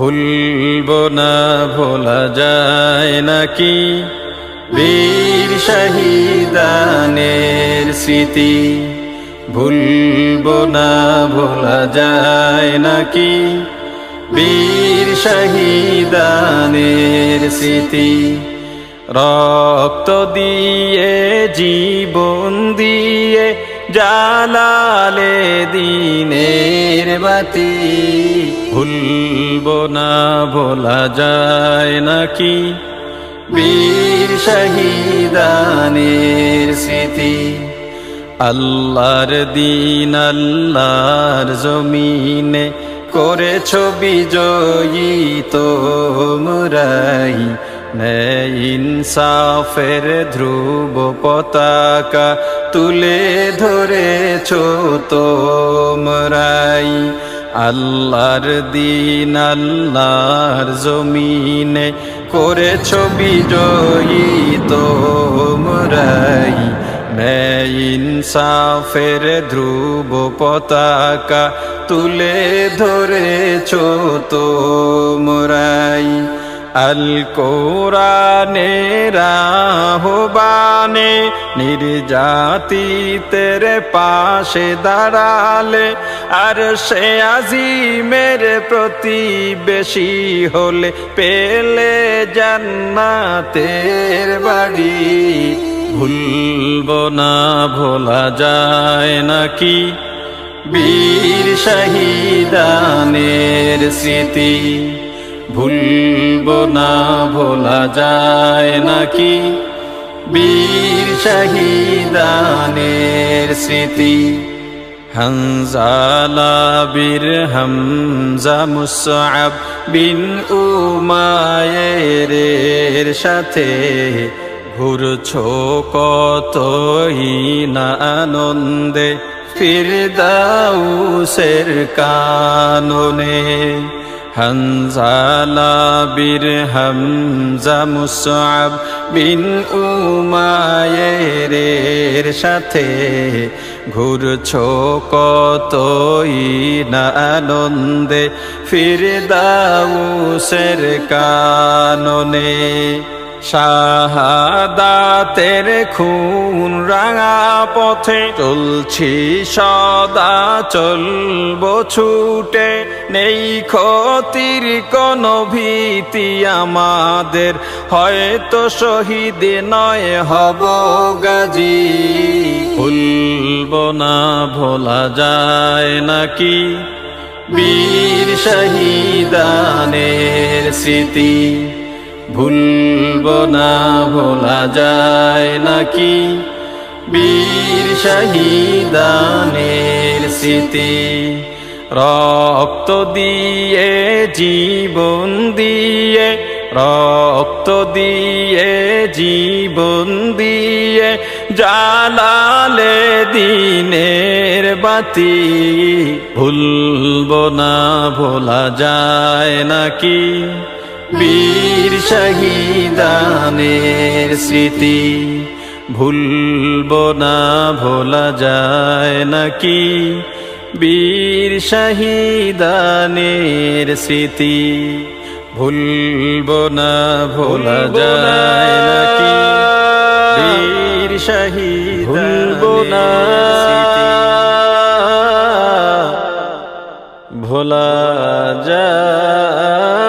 ভুলবো না ভোলা যায় নাকি বীর শহীদানের স্মৃতি। ভুলবো না ভোলা যায় নাকি বীর শহীদানের স্মৃতি। রক্ত দিয়ে জীবন দিয়ে জ্বালালে দিনের বাতি। ভুলবো না ভোলা যায় নাকি বীর শহীদানের স্মৃতি। আল্লাহর দিন আল্লাহর জমিনে করেছ বিজয়ী তোমরাই। ন্যায় ইনসাফের ধ্রুব পতাকা তুলে ধরেছ তোমরাই। আল্লাহর দিন আল্লাহর জমিনে করেছ বিজয়ী তোমরাই। ন্যায় ইনসাফের ধ্রুব পতাকা তুলে ধরেছ তোমরাই। আল কোরআনের আহ্বানে নির্যাতিতের পাশে দাঁড়ালে, আর সে আজিমের প্রতিবেশী হলে পেলে জান্নাতের বাড়ি। ভুলবো না ভোলা যায় নাকি বীর শহীদানের স্মৃতি। ভুলবো না ভোলা যায় নাকি বীর শহীদানের স্মৃতি। হানজালা বীর হামজা মুসআব বিন উমায়ের সাথে ঘুরছো কতই না আনন্দে ফিরদাউসের কাননে। হানজালা বীর হামজা মুসআব বিন উমায়ের সাথে ঘুরছো কতই না আনন্দে ফিরদাউসের কাননে। শাহাদাতের খুন রাঙা পথে চলছি সদা চলবো ছুটে। নেই ক্ষতির কোনো ভীতি আমাদের, হয়তো শহীদ নয় হব গাজী। ভুলবো না ভোলা যায় নাকি বীর শহীদানের স্মৃতি। ভুলবো না ভোলা যায় নাকি বীর শহীদানের স্মৃতি। রক্ত দিয়ে জীবন দিয়ে, রক্ত দিয়ে জীবন দিয়ে জ্বালালে দিনের বাতি। ভুলবো না ভোলা যায় নাকি বীর শহীদানের স্মৃতি। ভুলবো না ভোলা যায় নাকি বীর শহীদানের স্মৃতি। ভুলবো না ভোলা যায় নাকি বীর শহীদানের স্মৃতি। ভোলা যায়